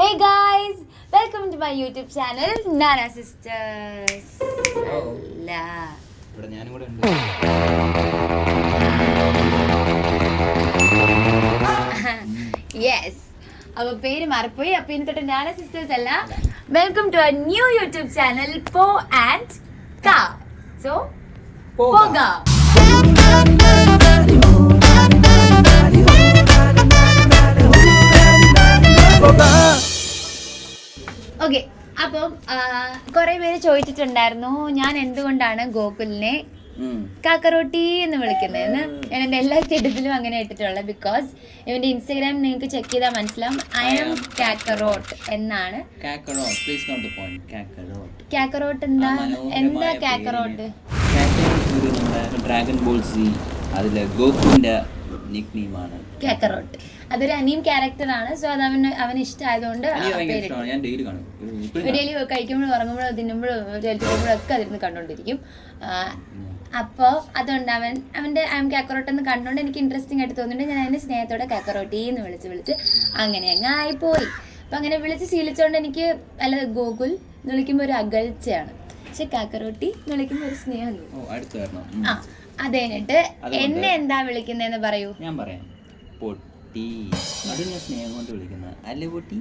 Hey guys, welcome to my YouTube channel Nana Sisters. അല്ല ഇവിടെ ഞാനും കൂടെ ഉണ്ട്. യെസ്, അപ്പോൾ പേര് മാറിപ്പോയി. അപ്പോൾ ഇനി തൊട്ട് നാന സിസ്റ്റേഴ്സ് അല്ല. Welcome to our new YouTube channel പോ ആൻഡ് കാ. സോ പോകാ. ഓക്കെ, അപ്പം കുറെ പേര് ചോദിച്ചിട്ടുണ്ടായിരുന്നു ഞാൻ എന്തുകൊണ്ടാണ് ഗോകുലിനെ കാക്കറോട്ടി എന്ന് വിളിക്കുന്നതെന്ന്. ഞാൻ എൻ്റെ എല്ലാ സ്റ്റേറ്റസിലും അങ്ങനെ ഇട്ടിട്ടുള്ളത്. ബിക്കോസ് ഇവന്റെ ഇൻസ്റ്റാഗ്രാം നിങ്ങൾക്ക് ചെക്ക് ചെയ്താൽ മനസ്സിലാവും, ഐ ആം കാക്കറോട്ട് എന്നാണ്. കാക്കറോട്ട് എന്താ എന്താ കാക്കറോട്ട്? ഡ്രാഗൺ ബോൾ സി അതിലെ ഗോകുലിന്റെ നിക്നെയിമാണ് കാക്കറോട്ട്. അതൊരു അനിയം ക്യാരക്ടറാണ്. സോ അത് അവന് ഇഷ്ടമായതുകൊണ്ട് ഡെയിലി കഴിക്കുമ്പോഴും ഉറങ്ങുമ്പോഴും തിന്നുമ്പോഴും ചെലുത്തുമ്പോഴും ഒക്കെ അതിരുന്ന് കണ്ടോണ്ടിരിക്കും. അപ്പോൾ അതുകൊണ്ട് അവൻ്റെ ഐ എം കാക്കറോട്ട് എന്ന് കണ്ടുകൊണ്ട് എനിക്ക് ഇൻട്രസ്റ്റിംഗ് ആയിട്ട് തോന്നുന്നുണ്ട്. ഞാൻ അതിനെ സ്നേഹത്തോടെ കാക്കറോട്ടി എന്ന് വിളിച്ച് അങ്ങനെ അങ്ങ് ആയിപ്പോയി. അപ്പം അങ്ങനെ വിളിച്ച് ശീലിച്ചുകൊണ്ട് എനിക്ക് അല്ല ഗോകുൽ എന്ന് വിളിക്കുമ്പോൾ ഒരു അകൽച്ചയാണ്, പക്ഷെ കാക്കറോട്ടി എന്ന് വിളിക്കുമ്പോൾ ഒരു സ്നേഹം തോന്നും. ആ, അത് കഴിഞ്ഞിട്ട് എന്നെ എന്താ വിളിക്കുന്നതെന്ന് പറയൂ. ഞാൻ പറയാം, പൊട്ടി. അത് ഞാൻ സ്നേഹം കൊണ്ട് വിളിക്കുന്നത് അല്ലേ പൊട്ടി.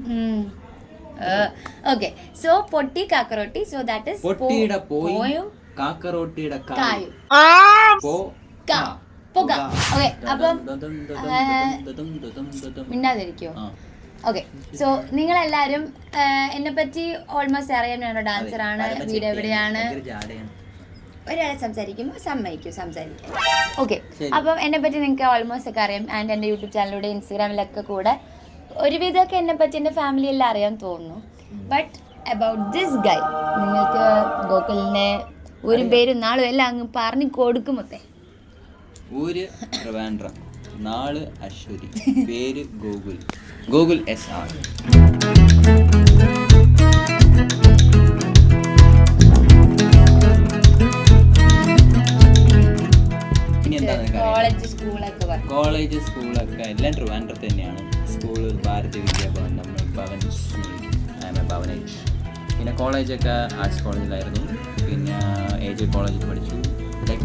ഓക്കെ, സോ പൊട്ടി കാക്കറോട്ടി. സോ ദാറ്റ് ഈസ് പൊട്ടിയുടെ പോയും കാക്കറോട്ടിയുടെ കായും. ഓക്കെ, അപ്പം മിണ്ടാതിരിക്കോ? ഓക്കെ, സോ നിങ്ങളെല്ലാവരും എന്നെ പറ്റി ഓൾമോസ്റ്റ് അറിയാൻ. ഞാനൊരു ഡാൻസറാണ്. വീട് എവിടെയാണ്? ഒരാളെ സംസാരിക്കുമ്പോൾ സംസാരിക്കാം. ഓക്കെ, അപ്പം എന്നെ പറ്റി നിങ്ങൾക്ക് ഓൾമോസ്റ്റ് ഒക്കെ അറിയാം. ആൻഡ് എൻ്റെ യൂട്യൂബ് ചാനലിലൂടെ ഇൻസ്റ്റാഗ്രാമിലൊക്കെ കൂടെ ഒരുവിധമൊക്കെ എന്നെ പറ്റി എൻ്റെ ഫാമിലി എല്ലാം അറിയാൻ തോന്നുന്നു. ബട്ട് അബൌട്ട് ദിസ് ഗൈ നിങ്ങൾക്ക് ഗോകുലിനെ ഒരു പേരും നാളും എല്ലാം അങ്ങ് പറഞ്ഞു കൊടുക്കുമൊത്തേ. ഊര് ട്രിവാൻഡ്രം, നാള് അശ്വതി, പേര് ഗോകുൽ SR. കോളേജ് സ്കൂളൊക്കെ എല്ലാം ട്രിവാൻഡ്രത്ത് തന്നെയാണ്. സ്കൂള് ഭാരതി വിദ്യാഭവൻ, നമ്മൾ ഭവനേജ്. പിന്നെ കോളേജൊക്കെ ആർട്സ് കോളേജിലായിരുന്നു. പിന്നെ AJ കോളേജിൽ പഠിച്ചു.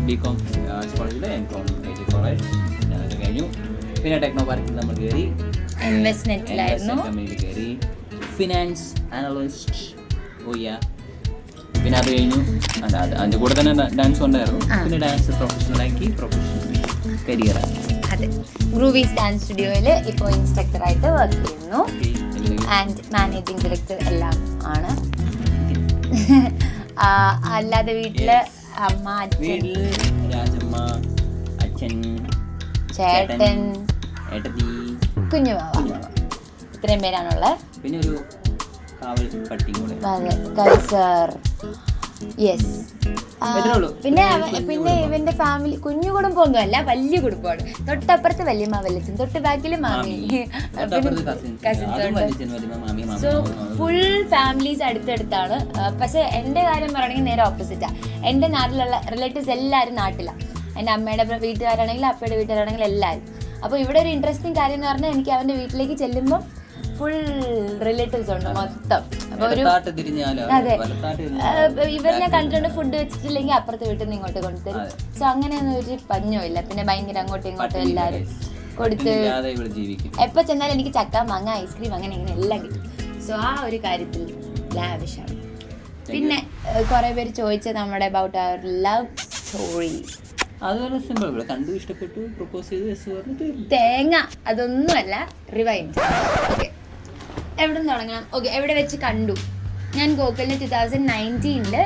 BCom ആർട്സ് കോളേജിൽ, MCom AJ കോളേജ്. അതൊക്കെ കഴിഞ്ഞു. പിന്നെ ടെക്നോ പാർക്കിൽ നമ്മൾ കയറി, കമ്പനിയിൽ കയറി, ഫിനാൻസ് അനലിസ്റ്റ്. പിന്നെ അത് കഴിഞ്ഞു. അതിൻ്റെ കൂടെ തന്നെ ഡാൻസ് ഉണ്ടായിരുന്നു. പിന്നെ ഡാൻസ് പ്രൊഫഷണലാക്കി, കരിയറായി. അതെ, ഗ്രൂവീസ് ഡാൻസ് സ്റ്റുഡിയോയിൽ ഇപ്പോൾ ഇൻസ്ട്രക്ടറായിട്ട് വർക്ക് ചെയ്യുന്നു. ആൻഡ് മാനേജിങ് ഡയറക്ടർ എല്ലാം ആണ്. അല്ലാതെ വീട്ടില് അമ്മ, അച്ഛൻ, രാജമ്മ, അച്ഛൻ, ചേട്ടൻ, ഏട്ടത്തി, കുഞ്ഞുമാവ, ഇത്രയും പേരാണുള്ളത്. പിന്നെ ഒരു കാവൽ പട്ടിയും കൂടെ. അതെ, കൈസർ. യെസ്. പിന്നെ ഇവന്റെ ഫാമിലി കുഞ്ഞു കുടുംബമൊന്നും അല്ല, വലിയ കുടുംബമാണ്. തൊട്ടപ്പുറത്ത് വല്യമ്മ വല്യച്ഛൻ, തൊട്ട് ബാക്കില് മാമി, കസിൻസ്. സോ ഫുൾ ഫാമിലീസ് അടുത്തടുത്താണ്. പക്ഷെ എൻ്റെ കാര്യം പറയണമെങ്കിൽ നേരെ ഓപ്പോസിറ്റാ. എൻ്റെ നാട്ടിലുള്ള റിലേറ്റീവ്സ് എല്ലാവരും നാട്ടിലാണ്. എൻ്റെ അമ്മയുടെ വീട്ടുകാരാണെങ്കിലും അപ്പയുടെ വീട്ടുകാരാണെങ്കിലും എല്ലാവരും. അപ്പോൾ ഇവിടെ ഒരു ഇൻട്രസ്റ്റിംഗ് കാര്യം എന്ന് പറഞ്ഞാൽ എനിക്ക് അവൻ്റെ വീട്ടിലേക്ക് ചെല്ലുമ്പോൾ ഫുൾ റിലേറ്റീവ്സ് ഉണ്ട് മൊത്തം. അപ്പൊ ഒരു അതെ, ഇവരിനെ കണ്ടിട്ടുണ്ട് ഫുഡ് വെച്ചിട്ടില്ലെങ്കിൽ അപ്പുറത്തെ വീട്ടിൽ നിന്ന് ഇങ്ങോട്ട് കൊണ്ടുതരും. സോ അങ്ങനെയൊന്നും ഒരു പഞ്ഞമില്ല. പിന്നെ ഭയങ്കര അങ്ങോട്ടും ഇങ്ങോട്ടും എല്ലാവരും കൊടുത്ത് എപ്പോൾ ചെന്നാലും എനിക്ക് ചക്ക, മാങ്ങ, ഐസ്ക്രീം അങ്ങനെ ഇങ്ങനെ എല്ലാം കിട്ടും. സോ ആ ഒരു കാര്യത്തിൽ ലാവിഷാണ്. പിന്നെ കുറെ പേര് ചോദിച്ചത് നമ്മുടെ അബൌട്ട് അവർ ലവ് സ്റ്റോറി. അതുപോലെ സിമ്പിൾ, കണ്ടു, ഇഷ്ടപ്പെട്ടു, പ്രപ്പോസ് ചെയ്തു, തേങ്ങ. അതൊന്നുമല്ല, റിവൈൻഡ്. ഓക്കെ, എവിടെ നിന്ന് തുടങ്ങണം? ഓക്കെ, എവിടെ വെച്ച് കണ്ടു? ഞാൻ ഗോകുലിനെ 2019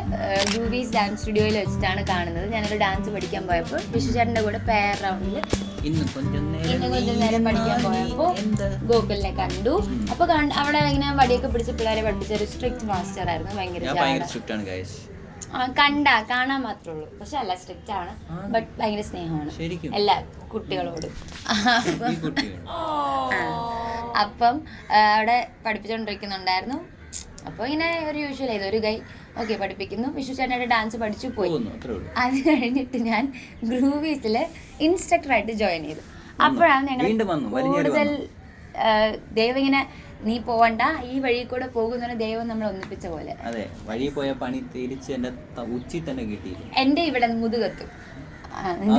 ഗ്രൂവീസ് ഡാൻസ് സ്റ്റുഡിയോയിൽ വെച്ചിട്ടാണ് കാണുന്നത്. ഞാനൊരു ഡാൻസ് പഠിക്കാൻ പോയപ്പോൾ വിഷുചേട്ടൻ്റെ കൂടെ പെയർ റൗണ്ടിൽ ഇന്ന് കുറച്ച് നേരം പഠിക്കാൻ പോയപ്പോൾ ഗോകുലിനെ കണ്ടു. അപ്പോൾ അവിടെ ഇങ്ങനെ വടിയൊക്കെ പിടിച്ച് പിള്ളേരെ പഠിപ്പിച്ച ഒരു സ്ട്രിക്റ്റ് മാസ്റ്റർ ആയിരുന്നു. ഭയങ്കര കാണാൻ മാത്രമേ ഉള്ളൂ, പക്ഷെ അല്ല സ്ട്രിക്റ്റ് ആണ്. ബട്ട് ഭയങ്കര സ്നേഹമാണ് എല്ലാ കുട്ടികളോടും. അപ്പം അവിടെ പഠിപ്പിച്ചുകൊണ്ടിരിക്കുന്നുണ്ടായിരുന്നു. അപ്പോൾ ഇങ്ങനെ ഒരു യൂഷ്വൽ ചെയ്തു, ഒരു ഗൈ ഓക്കെ പഠിപ്പിക്കുന്നു. വിഷു ചേട്ടനായിട്ട് ഡാൻസ് പഠിച്ചു പോയി. അത് കഴിഞ്ഞിട്ട് ഞാൻ ഗ്രൂവീസിൽ ഇൻസ്ട്രക്ടറായിട്ട് ജോയിൻ ചെയ്തു. അപ്പോഴാണ് ഞങ്ങൾ കൂടുതൽ ദൈവം ഇങ്ങനെ നീ പോവണ്ട, ഈ വഴി കൂടെ പോകുന്ന ദൈവം നമ്മൾ ഒന്നിപ്പിച്ച പോലെ. അതെ, വഴി പോയ പണി തിരിച്ച് എന്റെ ഉച്ചി തന്നെ കിട്ടി. എന്റെ ഇവിടെ മുതുകത്തും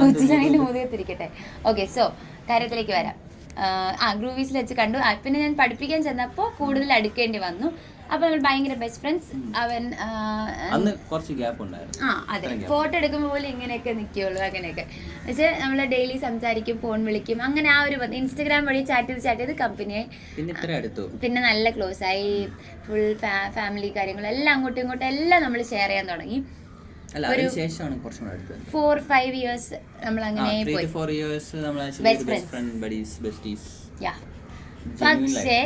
ഉച്ചയാണെങ്കിൽ മുതുകത്തിരിക്കട്ടെ. ഓക്കെ, സോ കാര്യത്തിലേക്ക് വരാം. ഗ്രൂവീസിൽ വെച്ച് കണ്ടു. പിന്നെ ഞാൻ പഠിപ്പിക്കാൻ ചെന്നപ്പോൾ കൂടുതൽ അടുക്കേണ്ടി വന്നു. അപ്പൊ നമ്മൾ ഭയങ്കര ബെസ്റ്റ് ഫ്രണ്ട്സ്. അവൻ കുറച്ച് ഗ്യാപ്പ് ഉണ്ടായിരുന്നു. അതെ, ഫോട്ടോ എടുക്കുമ്പോൾ പോലും ഇങ്ങനെയൊക്കെ നിൽക്കുള്ളൂ, അങ്ങനെയൊക്കെ. പക്ഷെ നമ്മൾ ഡെയിലി സംസാരിക്കും, ഫോൺ വിളിക്കും, അങ്ങനെ ആ ഒരു ഇൻസ്റ്റഗ്രാം വഴി ചാറ്റ് ചെയ്ത് കമ്പനിയായി. പിന്നെ നല്ല ക്ലോസ് ആയി. ഫുൾ ഫാമിലി കാര്യങ്ങളെല്ലാം അങ്ങോട്ടും ഇങ്ങോട്ടും എല്ലാം നമ്മൾ ഷെയർ ചെയ്യാൻ തുടങ്ങി. 4-5 years നമ്മൾ അങ്ങനെ പോയി. പക്ഷേ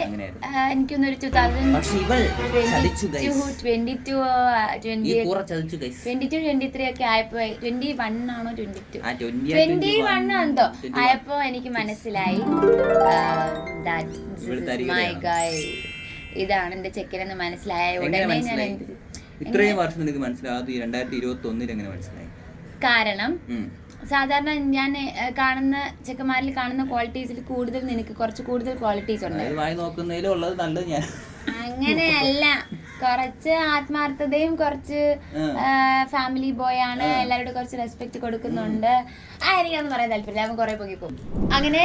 എനിക്കൊന്നൊരു 2022-23 ഒക്കെ ആയപ്പോ, 21 ആണോ 21 ആണോ ആയപ്പോ എനിക്ക് മനസ്സിലായി മൈ ഗായ്, ഇതാണ് എന്റെ ചെക്കനെന്ന് മനസ്സിലായ ഉടനെ ഞാൻ ഇത്രയും വർഷം നിനക്ക് മനസ്സിലായത് 2021 എങ്ങനെ മനസ്സിലായി? കാരണം സാധാരണ ഞാൻ കാണുന്ന ചെക്കന്മാരിൽ കാണുന്ന ക്വാളിറ്റീസിൽ കൂടുതൽ നിനക്ക് കുറച്ച് കൂടുതൽ ക്വാളിറ്റീസ് ഉണ്ട്. അങ്ങനെയല്ല, കുറച്ച് ആത്മാർത്ഥതയും കുറച്ച് ഫാമിലി ബോയ് ആണ്, എല്ലാവരോടും കുറച്ച് റെസ്പെക്ട് കൊടുക്കുന്നുണ്ട്. എനിക്കൊന്നും പറയാൻ താല്പര്യമില്ല, അവൻ കുറെ പോയി പോകും. അങ്ങനെ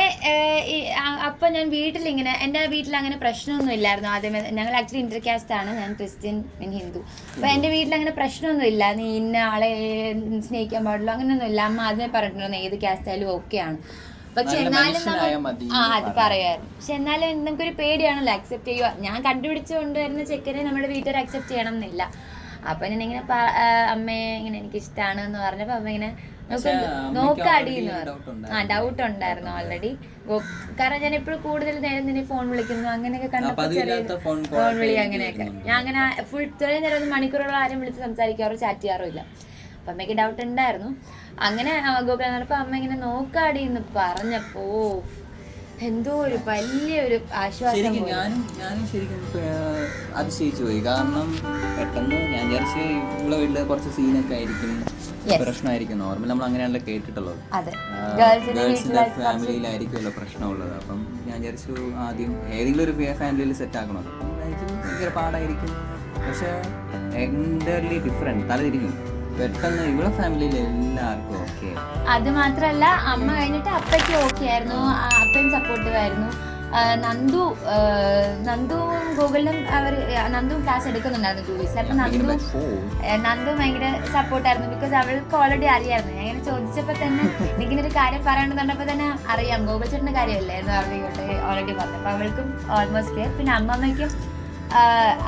അപ്പൊ ഞാൻ വീട്ടിലിങ്ങനെ, എൻ്റെ വീട്ടിൽ അങ്ങനെ പ്രശ്നമൊന്നും ഇല്ലായിരുന്നു ആദ്യമേ. ഞങ്ങൾ ആക്ച്വലി ഇന്റർകാസ്റ്റ് ആണ്, ഞാൻ ക്രിസ്ത്യൻ പിന്നെ ഹിന്ദു. അപ്പൊ എൻ്റെ വീട്ടിൽ അങ്ങനെ പ്രശ്നമൊന്നും ഇല്ല, നീ ഇന്ന ആളെ സ്നേഹിക്കാൻ പാടുള്ളൂ അങ്ങനെയൊന്നും ഇല്ല. അമ്മ ആദ്യമേ പറഞ്ഞിട്ടുണ്ടായിരുന്നു ഏത് കാസ്റ്റ് ആയാലും ഓക്കെയാണ്. പക്ഷെ എന്നാലും അത് പറയായിരുന്നു. പക്ഷെ എന്നാലും നമുക്കൊരു പേടിയാണല്ലോ അക്സെപ്റ്റ് ചെയ്യുക. ഞാൻ കണ്ടുപിടിച്ചു കൊണ്ടുവരുന്ന ചെക്കനെ നമ്മുടെ വീട്ടുകാർ അക്സെപ്റ്റ് ചെയ്യണം എന്നില്ല. അപ്പൊ ഞാൻ ഇങ്ങനെ അമ്മയെ ഇങ്ങനെ എനിക്ക് ഇഷ്ടമാണ് എന്ന് പറഞ്ഞപ്പോ അമ്മ ഇങ്ങനെ നോക്കാടി എന്ന് പറഞ്ഞു. ഡൗട്ട് ഉണ്ടായിരുന്നു ഓൾറെഡി. കാരണം ഞാൻ എപ്പോഴും കൂടുതൽ നേരം നിന്നെ ഫോൺ വിളിക്കുന്നു അങ്ങനെയൊക്കെ കണ്ടപ്പോ ഫോൺ വിളി അങ്ങനെയൊക്കെ. ഞാൻ അങ്ങനെ ഫുൾ ഇത്രയും നേരം 1 മണിക്കൂറോളം ആരും വിളിച്ച് സംസാരിക്കാറോ ചാറ്റ് ചെയ്യാറോ ഇല്ല. അപ്പൊ അമ്മയ്ക്ക് ഡൗട്ട് ഉണ്ടായിരുന്നു. അങ്ങനെ ഗോകുലം നടന്നപ്പോ അമ്മ ഇങ്ങനെ നോക്കാടി എന്ന് പറഞ്ഞപ്പോ എന്തോ ഒരു വലിയൊരു ആശ്വാസം. ഞാനും ശരിക്കും അതിശയിച്ചു പോയി. കാരണം പെട്ടെന്ന് ഞാൻ വിചാരിച്ച് ഇവിടെ വീട്ടില് കുറച്ച് സീനൊക്കെ ആയിരിക്കും, പ്രശ്നമായിരിക്കും. നോർമൽ നമ്മൾ അങ്ങനെയാണല്ലോ കേട്ടിട്ടുള്ളത്, ഗേൾസിന്റെ ഫാമിലിയിലായിരിക്കുമല്ലോ പ്രശ്നമുള്ളത്. അപ്പം ഞാൻ വിചാരിച്ചു ആദ്യം ഏതെങ്കിലും ഒരു ഫാമിലിയിൽ സെറ്റ് ആക്കണം. അപ്പം ഭയങ്കര പാടായിരിക്കും. പക്ഷെ എൻ്റർലി ഡിഫറെന്റ്, തല തിരിഞ്ഞു. പെട്ടെന്ന് ഇവിടെ ഫാമിലിയിൽ എല്ലാവർക്കും ഓക്കെ. അത് മാത്രല്ല, അമ്മ കഴിഞ്ഞിട്ട് അപ്പയ്ക്ക് ഓക്കെ ആയിരുന്നു, അപ്പയും സപ്പോർട്ടീവ് ആയിരുന്നു. നന്ദുവും ഗൂഗിളിലും നന്ദുവും ക്ലാസ് എടുക്കുന്നുണ്ടായിരുന്നു 2 weeks. അപ്പൊ നന്ദു ഭയങ്കര സപ്പോർട്ടായിരുന്നു. ബിക്കോസ് അവൾക്ക് ഓൾറെഡി അറിയായിരുന്നു. ഞാൻ ഇങ്ങനെ ചോദിച്ചപ്പോ തന്നെ എനിക്കിനൊരു കാര്യം പറയാണെന്ന് പറഞ്ഞപ്പോ തന്നെ അറിയാം ഗൂഗിൾ ചേട്ടന്റെ കാര്യമല്ലേ എന്ന് പറഞ്ഞിട്ട് ഓൾറെഡി പറഞ്ഞു. അപ്പൊ അവൾക്കും ഓൾമോസ്റ്റ് ക്ലിയർ. പിന്നെ അമ്മമ്മയ്ക്കും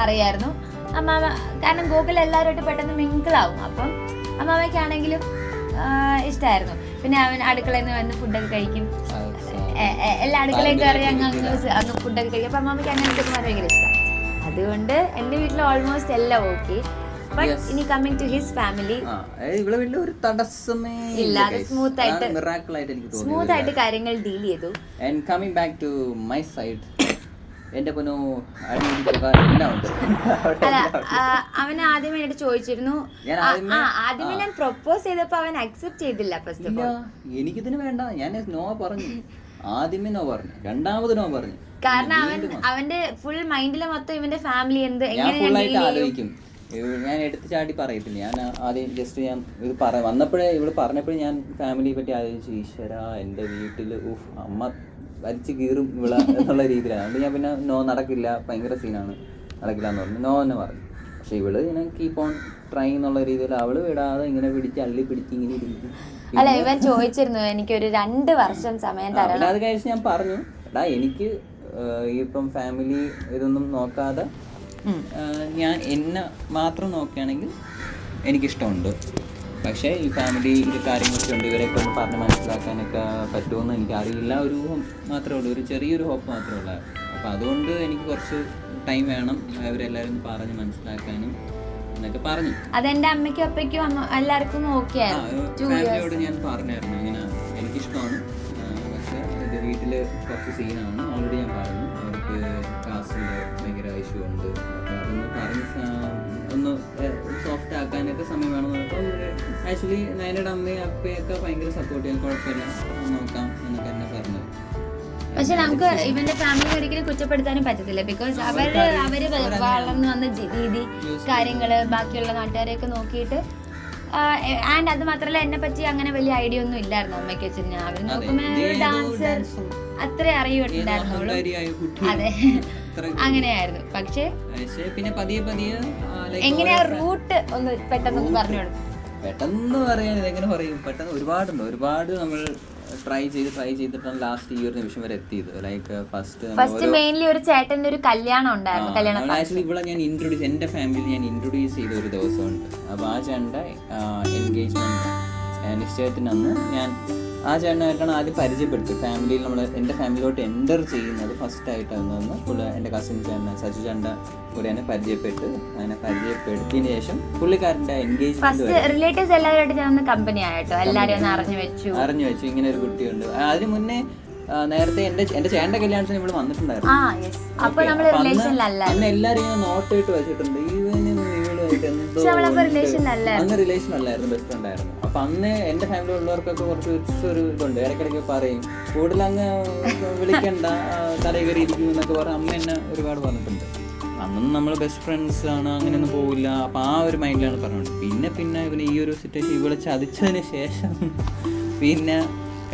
അറിയായിരുന്നു. അമ്മാമ കാരണം ഗൂഗിൾ എല്ലാവരുമായിട്ട് പെട്ടെന്ന് മിങ്കിളാവും. അപ്പം അമ്മാമയ്ക്കാണെങ്കിലും ഇഷ്ടമായിരുന്നു. പിന്നെ അവൻ അടുക്കളയിൽ നിന്ന് വന്ന് ഫുഡൊക്കെ കഴിക്കും, എല്ലാ അടുക്കളയിൽ കയറി അങ്ങ് ഫുഡൊക്കെ കഴിക്കും. അപ്പം അമ്മാമയ്ക്ക് അങ്ങനെ ചെറുമാർ ഭയങ്കര ഇഷ്ടം. അതുകൊണ്ട് എൻ്റെ വീട്ടിൽ ഓൾമോസ്റ്റ് എല്ലാം ഓക്കെ. ബട്ട് ഇനി കമ്മിങ് ടു ഹിസ് ഫാമിലി ഒരു തടസ്സമേ ഇല്ലാതെ സ്മൂത്ത് ആയിട്ട് കാര്യങ്ങൾ ഡീൽ ചെയ്തു. And coming back to my side, എന്റെ പൊന്നോ എല്ലാം ഉണ്ട്. അല്ല, അവൻ ആദ്യമേ ആയിട്ട് ചോദിച്ചിരുന്നു. ആദ്യമേ ഞാൻ പ്രൊപ്പോസ് ചെയ്തപ്പോ അവൻ അക്സെപ്റ്റ് ചെയ്തില്ല. ഫസ്റ്റ് ഓഫ് ഓൾ എനിക്കിതിന് വേണ്ട, ഞാൻ നോ പറഞ്ഞു. ആദ്യമേ നോ പറഞ്ഞു, രണ്ടാമത് നോ പറഞ്ഞു. കാരണം അവന്റെ ഫുൾ മൈൻഡില് മൊത്തം ഇവന്റെ ഫാമിലി എന്ത് ഫുള്ളായിട്ട് ആലോചിക്കും. ഞാൻ എടുത്ത് ചാടി പറയത്തില്ല. ഞാൻ ആദ്യം ജസ്റ്റ് ഞാൻ ഇത് വന്നപ്പോഴേ ഇവിടെ പറഞ്ഞപ്പോഴേ ഞാൻ ഫാമിലിയെ പറ്റി ആലോചിച്ചു. ഈശ്വര, എൻ്റെ വീട്ടില് അമ്മ വലിച്ചു കീറും ഇവിടെ എന്നുള്ള രീതിയിലാണ്. അതുകൊണ്ട് ഞാൻ പിന്നെ നോ നടക്കില്ല, ഭയങ്കര സീനാണ്, നടക്കില്ല എന്ന് പറഞ്ഞു. നോ തന്നെ പറഞ്ഞു. പക്ഷെ ഇവള് ഇങ്ങനെ കീപ്പ് ഓൺ ട്രൈ എന്നുള്ള രീതിയിൽ അവള് വിടാതെ ഇങ്ങനെ പിടിച്ച് അള്ളി പിടിച്ച് ഇങ്ങനെ ഇരിക്കും. അല്ല, ഇവൻ ചോദിച്ചിരുന്നു എനിക്കൊരു 2 വർഷം സമയം തരണം. അത് കഴിച്ച് ഞാൻ പറഞ്ഞു, എടാ എനിക്ക് ഇപ്പം ഫാമിലി ഇതൊന്നും നോക്കാതെ ഞാൻ എന്നെ മാത്രം നോക്കുകയാണെങ്കിൽ എനിക്കിഷ്ടമുണ്ട്. പക്ഷേ ഈ ഫാമിലി കാര്യങ്ങളൊക്കെ ഉണ്ട്, ഇവരെയൊക്കെ ഒന്ന് പറഞ്ഞ് മനസ്സിലാക്കാനൊക്കെ പറ്റുമെന്ന് എനിക്കറിയില്ല. ഒരു ഊഹം മാത്രമേ ഉള്ളൂ, ഒരു ചെറിയൊരു ഹോപ്പ് മാത്രമേ ഉള്ളൂ. അപ്പോൾ അതുകൊണ്ട് എനിക്ക് കുറച്ച് ടൈം വേണം അവരെല്ലാവരും പറഞ്ഞ് മനസ്സിലാക്കാനും എന്നൊക്കെ പറഞ്ഞു. അതെൻ്റെ അമ്മയ്ക്കും അപ്പയ്ക്കും എല്ലാവർക്കും ഓക്കെ ആയിരുന്നു. ഫാമിലിയോട് ഞാൻ പറഞ്ഞായിരുന്നു ഇങ്ങനെ എനിക്കിഷ്ടമാണ്, പക്ഷേ ഇത് വീട്ടിൽ കുറച്ച് സീനാണ്. ഓൾറെഡി ഞാൻ പറഞ്ഞു അവർക്ക് കാസ്റ്റിൻ്റെ ഭയങ്കര ഇഷ്യൂ ഉണ്ട്. അപ്പോൾ അതൊന്ന് പറഞ്ഞ് ഒന്ന് സോഫ്റ്റ് ആക്കാനൊക്കെ സമയം വേണം. അപ്പോൾ ആക്ച്വലി നയനയുടെ അമ്മയും അപ്പയൊക്കെ ഭയങ്കര സപ്പോർട്ട് ചെയ്യാൻ, കുഴപ്പമില്ല നോക്കാം എന്നൊക്കെ എന്നെ പറഞ്ഞത്. പക്ഷെ നമുക്ക് ഇവന്റെ ഫാമിലി ഒരിക്കലും കുറ്റപ്പെടുത്താനും പറ്റത്തില്ല. ബിക്കോസ് അവര് വളർന്നു വന്ന രീതി, കാര്യങ്ങള്, ബാക്കിയുള്ള നാട്ടുകാരെയൊക്കെ നോക്കിയിട്ട്. ആൻഡ് അത് മാത്രല്ല, എന്നെ പറ്റി അങ്ങനെ വലിയ ഐഡിയ ഒന്നും ഇല്ലായിരുന്നു അമ്മയ്ക്ക് വെച്ചിട്ട്. അവർ നോക്കുമ്പോൾ ഡാൻസർ അത്രേ അറിയുണ്ടായിരുന്നുള്ളൂ. അതെ, അങ്ങനെയായിരുന്നു. പക്ഷെ പിന്നെ പതിയെ എങ്ങനെയാ റൂട്ട് ഒന്ന് പെട്ടെന്ന് പറഞ്ഞു കൊടുക്കും. പെട്ടെന്ന് പറയാൻ ഇതെങ്ങനെ പറയും, പെട്ടെന്ന് ഒരുപാട് നമ്മൾ ട്രൈ ചെയ്തിട്ടാണ് ലാസ്റ്റ് ഈ ഒരു നിമിഷം വരെ എത്തിയത്. ലൈക്ക് ഫസ്റ്റ് മെയിൻലി ഒരു ചേട്ടന്റെ ഒരു കല്യാണം ഉണ്ടായിരുന്നു. ആക്ച്വലി ഇവിടെ ഞാൻ ഇൻട്രൊഡ്യൂസ്, എന്റെ ഫാമിലി ഞാൻ ഇൻട്രൊഡ്യൂസ് ചെയ്ത ഒരു ദിവസമുണ്ട്. അപ്പോൾ ആ ചേട്ടൻ്റെ എൻഗേജ്മെന്റ് നിശ്ചയത്തിന് അന്ന് ഞാൻ ആ ചേട്ടനായിട്ടാണ് ആദ്യം പരിചയപ്പെടുത്തി. ഫാമിലിയിൽ എൻ്റെ ഫാമിലിയിലോട്ട് എൻ്റർ ചെയ്യുന്നത് ഫസ്റ്റ് ആയിട്ടാണ്. എൻ്റെ കസിൻ ചേട്ടൻ സജു ചേട്ടൻ്റെ കൂടെ തന്നെ അങ്ങനെ പരിചയപ്പെടുത്തിയതിന് ശേഷം പുള്ളിക്കാരൻ്റെ എൻഗേജ്മെന്റ് റിലേറ്റീവ്സ് എല്ലാവരുമായിട്ട് കമ്പനി ആയിട്ടോ, എല്ലാവരും അറിഞ്ഞു വെച്ചു ഇങ്ങനെ ഒരു കുട്ടിയുണ്ട്. അതിന് മുന്നേ നേരത്തെ എന്റെ ചേട്ടന്റെ കല്യാണത്തിന് ഇവിടെ വന്നിട്ടുണ്ടായിരുന്നു. അന്ന് എല്ലാരും ഇങ്ങനെ നോട്ട് ഇട്ട് വെച്ചിട്ടുണ്ട്, അന്ന് റിലേഷൻ അല്ലായിരുന്നു, ബെസ്റ്റ് ഫ്രണ്ട് ആയിരുന്നു. അപ്പൊ അന്ന് എന്റെ ഫാമിലി ഉള്ളവർക്കൊക്കെ കുറച്ച് ഒരു ഇതുണ്ട്, ഇടയ്ക്കിടയ്ക്ക് പറയും കൂടുതൽ അങ്ങ് വിളിക്കണ്ട, തലയിൽ കയറി ഇരിക്കും എന്നൊക്കെ പറഞ്ഞ് അമ്മ എന്നെ ഒരുപാട് പറഞ്ഞിട്ടുണ്ട്. അന്നൊന്നും നമ്മൾ ബെസ്റ്റ് ഫ്രണ്ട്സ് ആണ്, അങ്ങനെയൊന്നും പോവില്ല. അപ്പൊ ആ ഒരു മൈൻഡിലാണ് പറഞ്ഞത്. പിന്നെ ഇവന് ഈ ഒരു സിറ്റുവേഷൻ ഇവിടെ ചതിച്ചതിന് ശേഷം പിന്നെ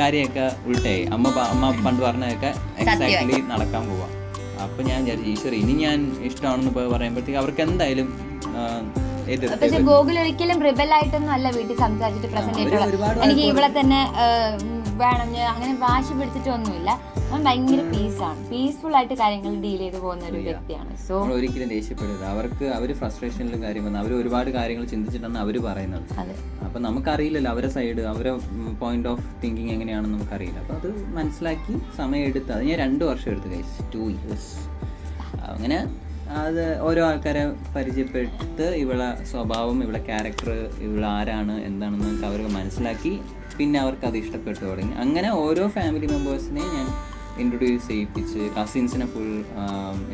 കാര്യമൊക്കെ ഉൾട്ടായി. അമ്മ പണ്ട് പറഞ്ഞതൊക്കെ എക്സാക്ട്ലി നടക്കാൻ പോവാം. അപ്പൊ ഞാൻ വിചാരിച്ചു ഈശ്വര ഇനി ഞാൻ ഇഷ്ടമാണെന്ന് പറയുമ്പോഴത്തേക്ക് അവർക്ക് എന്തായാലും പക്ഷെ ഗോകുൽ ഒരിക്കലും റിബൽ ആയിട്ടൊന്നും അല്ല വീട്ടിൽ സംസാരിച്ചിട്ട് പ്രസന്റ് ചെയ്തിട്ടുള്ളത്. എനിക്ക് ഇവിടെ തന്നെ വേണം, അങ്ങനെ വാശി പിടിച്ചിട്ടൊന്നുമില്ല. അവൻ ഭയങ്കര പീസ്ഫുൾ ആയിട്ട് കാര്യങ്ങൾ ഡീൽ ചെയ്ത് പോകുന്ന ഒരു വ്യക്തിയാണ്. സോ ഒരിക്കലും ദേഷ്യപ്പെടരുത്. അവര് ഫ്രസ്ട്രേഷനിലും കാര്യം വന്ന് അവർ ഒരുപാട് കാര്യങ്ങൾ ചിന്തിച്ചിട്ടാണ് അവര് പറയുന്നത്. അപ്പൊ നമുക്കറിയില്ലല്ലോ അവരെ സൈഡ്, അവരെ പോയിന്റ് ഓഫ് തിങ്കിങ് എങ്ങനെയാണെന്ന് നമുക്കറിയില്ല. അപ്പൊ അത് മനസ്സിലാക്കി സമയം എടുത്ത്, അത് ഞാൻ 2 വർഷം എടുത്ത് കഴിച്ചു, 2 years. അങ്ങനെ അത് ഓരോ ആൾക്കാരെ പരിചയപ്പെട്ട് ഇവളെ സ്വഭാവം, ഇവളെ ക്യാരക്ടർ, ഇവളെ ആരാണ് എന്താണെന്നൊക്കെ അവർക്ക് മനസ്സിലാക്കി പിന്നെ അവർക്ക് അത് ഇഷ്ടപ്പെട്ടു തുടങ്ങി. അങ്ങനെ ഓരോ ഫാമിലി മെമ്പേഴ്സിനെ ഞാൻ ഇൻട്രൊഡ്യൂസ് ചെയ്യിപ്പിച്ച്, കസിൻസിനെ ഫുൾ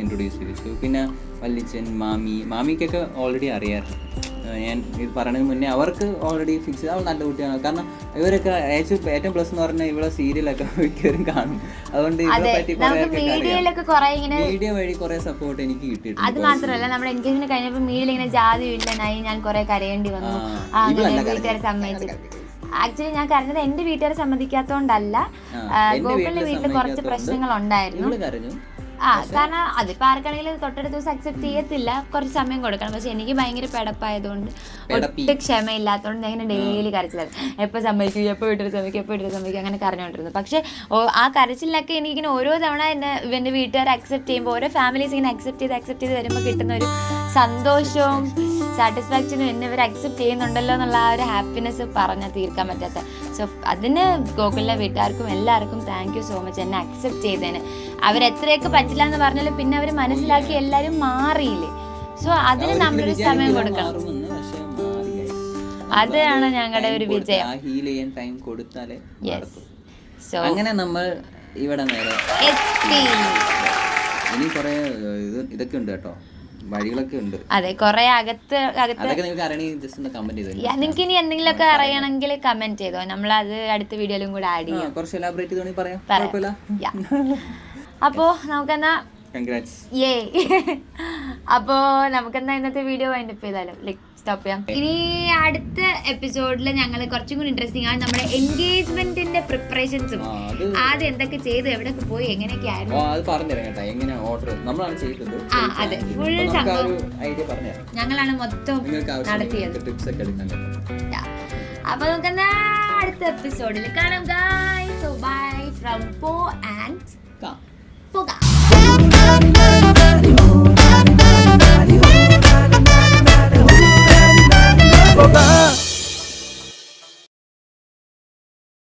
ഇൻട്രൊഡ്യൂസ് ചെയ്യിപ്പിച്ചു. പിന്നെ വല്യച്ഛൻ, മാമിക്കൊക്കെ ഓൾറെഡി അറിയാമായിരുന്നു. ഞാൻ ഇത് പറയുന്നതിന് മുന്നേ അവർക്ക് ഓൾറെഡി ഫിക്സ് ചെയ്ത് അവൾ നല്ല കുട്ടിയാണ്. കാരണം ഇവരൊക്കെ ഏറ്റവും പ്ലസ് എന്ന് പറഞ്ഞാൽ ഇവളെ സീരിയലൊക്കെ മിക്കവരും കാണും. അതുകൊണ്ട് ഇവരെ പറ്റി മീഡിയ വഴി കുറെ സപ്പോർട്ട് എനിക്ക് കിട്ടിയിട്ടുണ്ട്. അത് മാത്രമല്ല, നമ്മുടെ എൻഗേജ്മെന്റ് കഴിഞ്ഞപ്പോൾ മീഡിയയിൽ ഇങ്ങനെ ജാതി ഇല്ലനായി ഞാൻ കുറെ കരയേണ്ടി വന്നു. വീട്ടുകാരെ സമ്മതിച്ചിട്ട് ആക്ച്വലി ഞാൻ കരഞ്ഞത് എന്റെ വീട്ടുകാരെ സമ്മതിക്കാത്തോണ്ടല്ല, ഗോകുലിന്റെ വീട്ടിൽ കുറച്ച് പ്രശ്നങ്ങൾ ഉണ്ടായിരുന്നു. കാരണം അതിപ്പോ ആർക്കാണെങ്കിലും തൊട്ടടുത്ത ദിവസം അക്സെപ്റ്റ് ചെയ്യത്തില്ല, കുറച്ച് സമയം കൊടുക്കണം. പക്ഷെ എനിക്ക് ഭയങ്കര പെടപ്പായതുകൊണ്ട്, ഒട്ടും ക്ഷമയില്ലാത്തതുകൊണ്ട് ഞാൻ ഡെയിലി കരച്ചിലായിരുന്നു. എപ്പോൾ സമ്മതിക്കും, എപ്പോൾ വീട്ടിൽ സമ്മതിക്കും അങ്ങനെ കരഞ്ഞുകൊണ്ടിരുന്നു. പക്ഷെ ആ കരച്ചിലൊക്കെ എനിക്കിങ്ങനെ ഓരോ തവണ ഇവന്റെ വീട്ടുകാർ അക്സെപ്റ്റ് ചെയ്യുമ്പോൾ, ഓരോ ഫാമിലീസ് ഇങ്ങനെ അക്സെപ്റ്റ് ചെയ്ത് വരുമ്പോൾ കിട്ടുന്ന ഒരു സന്തോഷവും സാറ്റിസ്ഫാക്ഷനും എന്നെ ഇവർ അക്സെപ്റ്റ് ചെയ്യുന്നുണ്ടല്ലോ എന്നുള്ള ആ ഒരു ഹാപ്പിനെസ് പറഞ്ഞാൽ തീർക്കാൻ പറ്റാത്ത. സോ അതിന് ഗോകുലിന്റെ വീട്ടുകാർക്കും എല്ലാവർക്കും താങ്ക് യു സോ മച്ച്, എന്നെ അക്സെപ്റ്റ് ചെയ്തതിന്. അവരെത്രയൊക്കെ പറ്റില്ല എന്ന് പറഞ്ഞാലും പിന്നെ അവർ മനസ്സിലാക്കി എല്ലാവരും മാറിയില്ലേ. സോ അതിന് നമ്മളൊരു സമയം കൊടുക്കണം. അതാണ് ഞങ്ങളുടെ ഒരു വിജയം. സോ അങ്ങനെ നമ്മൾ ഇവിടെ നേരെ എത്തി. ഇനി കുറെ ഇതൊക്കെ ഉണ്ട് കേട്ടോ, വഴികളൊക്കെ ഉണ്ട്. അതെ, കുറെ അകത്ത് നിങ്ങൾക്ക് ഇനി എന്തെങ്കിലുമൊക്കെ അറിയണമെങ്കിൽ കമന്റ് ചെയ്തോ, നമ്മളത് അടുത്ത വീഡിയോയിലും കൂടെ ആഡ് ചെയ്യാം. കുറച്ച് എലാബറേറ്റ് ചെയ്തോണി പറയാം. അപ്പോ നമുക്കെന്നാ അപ്പോ നമുക്കെന്നാ ഇന്നത്തെ വീഡിയോ വൈൻഡപ്പ് ചെയ്താലോ, സ്റ്റോപ്പ് ചെയ്യാം. ഇനി അടുത്ത എപ്പിസോഡിൽ ഞങ്ങൾ കുറച്ചും കൂടി ഇൻട്രസ്റ്റിംഗ് ആണ് നമ്മുടെ എൻഗേജ്മെന്റിന്റെ പ്രിപ്പറേഷൻസും, ആദ്യം എന്തൊക്കെ ചെയ്തു, എവിടെയൊക്കെ പോയി, എങ്ങനെയൊക്കെ ആയിരുന്നു. അതെ, ഫുൾ സംഭവം ഞങ്ങളാണ് മൊത്തം നടത്തിയത്. അപ്പൊ നമുക്കെന്നാ അടുത്ത എപ്പിസോഡിൽ കാണാം. ഗൈസ്, സോ ബൈ ഫ്രം പോ ആൻഡ്